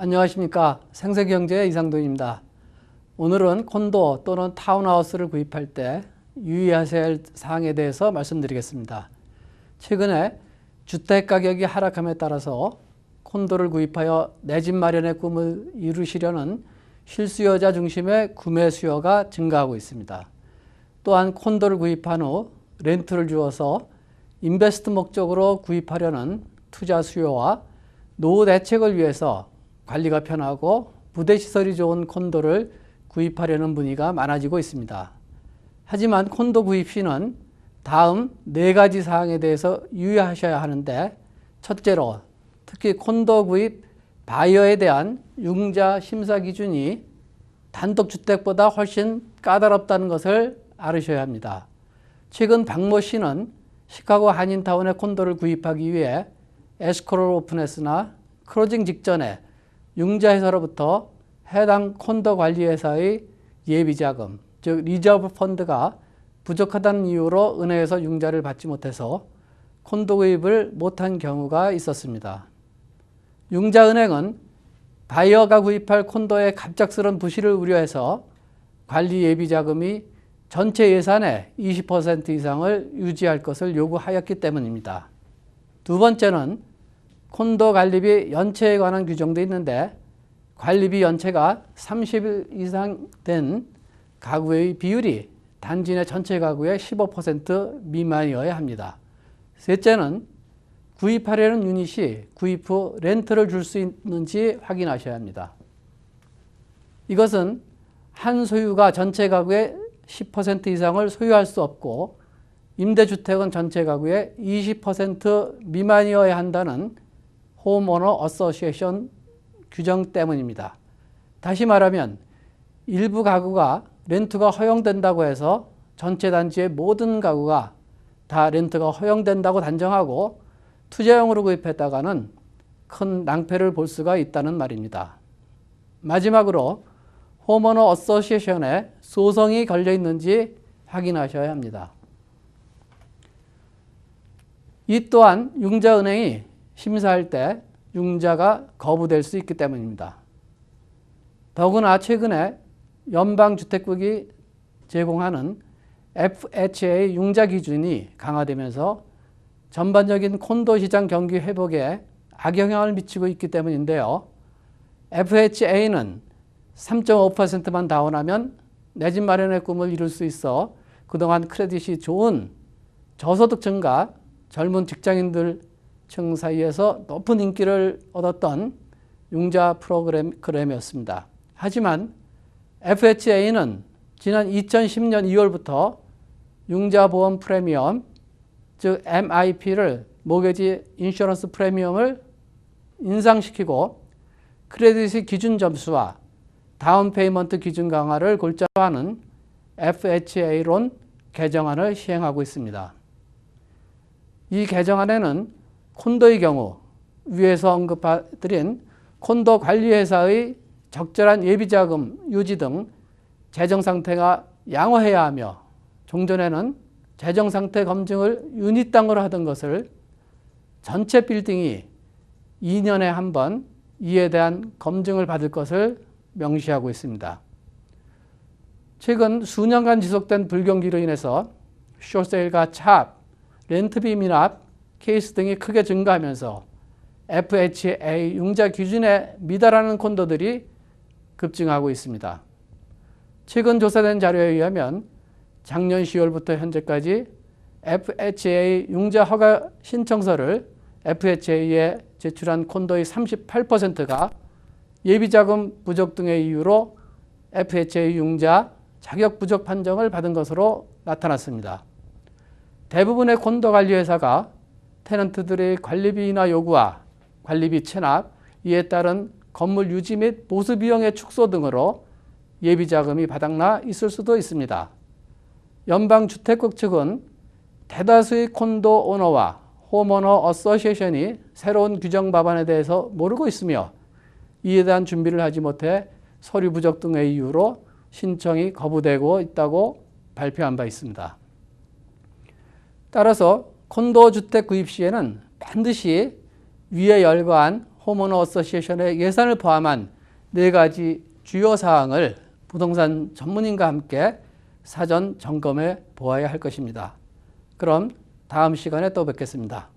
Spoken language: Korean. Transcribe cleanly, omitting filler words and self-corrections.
안녕하십니까. 생세경제의 이상돈입니다. 오늘은 콘도 또는 타운하우스를 구입할 때 유의하셔야 할 사항에 대해서 말씀드리겠습니다. 최근에 주택가격이 하락함에 따라서 콘도를 구입하여 내 집 마련의 꿈을 이루시려는 실수요자 중심의 구매 수요가 증가하고 있습니다. 또한 콘도를 구입한 후 렌트를 주어서 인베스트 목적으로 구입하려는 투자 수요와 노후 대책을 위해서 관리가 편하고 부대시설이 좋은 콘도를 구입하려는 문의가 많아지고 있습니다. 하지만 콘도 구입 시는 다음 4가지 사항에 대해서 유의하셔야 하는데, 첫째로 특히 콘도 구입 바이어에 대한 융자 심사 기준이 단독주택보다 훨씬 까다롭다는 것을 알으셔야 합니다. 최근 박모 씨는 시카고 한인타운의 콘도를 구입하기 위해 에스크로를 오픈했으나 클로징 직전에 융자회사로부터 해당 콘도 관리회사의 예비자금, 즉 리저브 펀드가 부족하다는 이유로 은행에서 융자를 받지 못해서 콘도 구입을 못한 경우가 있었습니다. 융자은행은 바이어가 구입할 콘도의 갑작스런 부실을 우려해서 관리 예비자금이 전체 예산의 20% 이상을 유지할 것을 요구하였기 때문입니다. 두 번째는 콘도 관리비 연체에 관한 규정도 있는데, 관리비 연체가 30일 이상 된 가구의 비율이 단지 내 전체 가구의 15% 미만이어야 합니다. 셋째는 구입하려는 유닛이 구입 후 렌트를 줄 수 있는지 확인하셔야 합니다. 이것은 한 소유가 전체 가구의 10% 이상을 소유할 수 없고 임대주택은 전체 가구의 20% 미만이어야 한다는 홈오너 어소시에이션 규정 때문입니다. 다시 말하면 일부 가구가 렌트가 허용된다고 해서 전체 단지의 모든 가구가 다 렌트가 허용된다고 단정하고 투자용으로 구입했다가는 큰 낭패를 볼 수가 있다는 말입니다. 마지막으로 홈오너 어소시에이션에 소송이 걸려 있는지 확인하셔야 합니다. 이 또한 융자은행이 심사할 때 융자가 거부될 수 있기 때문입니다. 더구나 최근에 연방주택국이 제공하는 FHA 융자 기준이 강화되면서 전반적인 콘도 시장 경기 회복에 악영향을 미치고 있기 때문인데요. FHA는 3.5%만 다운하면 내 집 마련의 꿈을 이룰 수 있어 그동안 크레딧이 좋은 저소득층과 젊은 직장인들 층 사이에서 높은 인기를 얻었던 융자 프로그램이었습니다. 하지만 FHA는 지난 2010년 2월부터 융자보험 프리미엄, 즉 MIP를 모게지 인슈런스 프리미엄을 인상시키고 크레딧의 기준 점수와 다운 페이먼트 기준 강화를 골자로 하는 FHA론 개정안을 시행하고 있습니다. 이 개정안에는 콘도의 경우 위에서 언급드린 콘도 관리회사의 적절한 예비자금 유지 등 재정상태가 양호해야 하며, 종전에는 재정상태 검증을 유닛당으로 하던 것을 전체 빌딩이 2년에 한 번 이에 대한 검증을 받을 것을 명시하고 있습니다. 최근 수년간 지속된 불경기로 인해서 숏세일과 차압, 렌트비 미납 케이스 등이 크게 증가하면서 FHA 융자 기준에 미달하는 콘도들이 급증하고 있습니다. 최근 조사된 자료에 의하면 작년 10월부터 현재까지 FHA 융자 허가 신청서를 FHA에 제출한 콘도의 38%가 예비자금 부족 등의 이유로 FHA 융자 자격 부족 판정을 받은 것으로 나타났습니다. 대부분의 콘도 관리회사가 테넌트들의 관리비 인하 요구와 관리비 체납, 이에 따른 건물 유지 및 보수 비용의 축소 등으로 예비자금이 바닥나 있을 수도 있습니다. 연방주택국 측은 대다수의 콘도 오너와 홈오너 어소시에이션이 새로운 규정 법안에 대해서 모르고 있으며 이에 대한 준비를 하지 못해 서류 부족 등의 이유로 신청이 거부되고 있다고 발표한 바 있습니다. 따라서 콘도 주택 구입 시에는 반드시 위에 열거한 홈오너 어소시에이션의 예산을 포함한 4가지 주요 사항을 부동산 전문인과 함께 사전 점검해 보아야 할 것입니다. 그럼 다음 시간에 또 뵙겠습니다.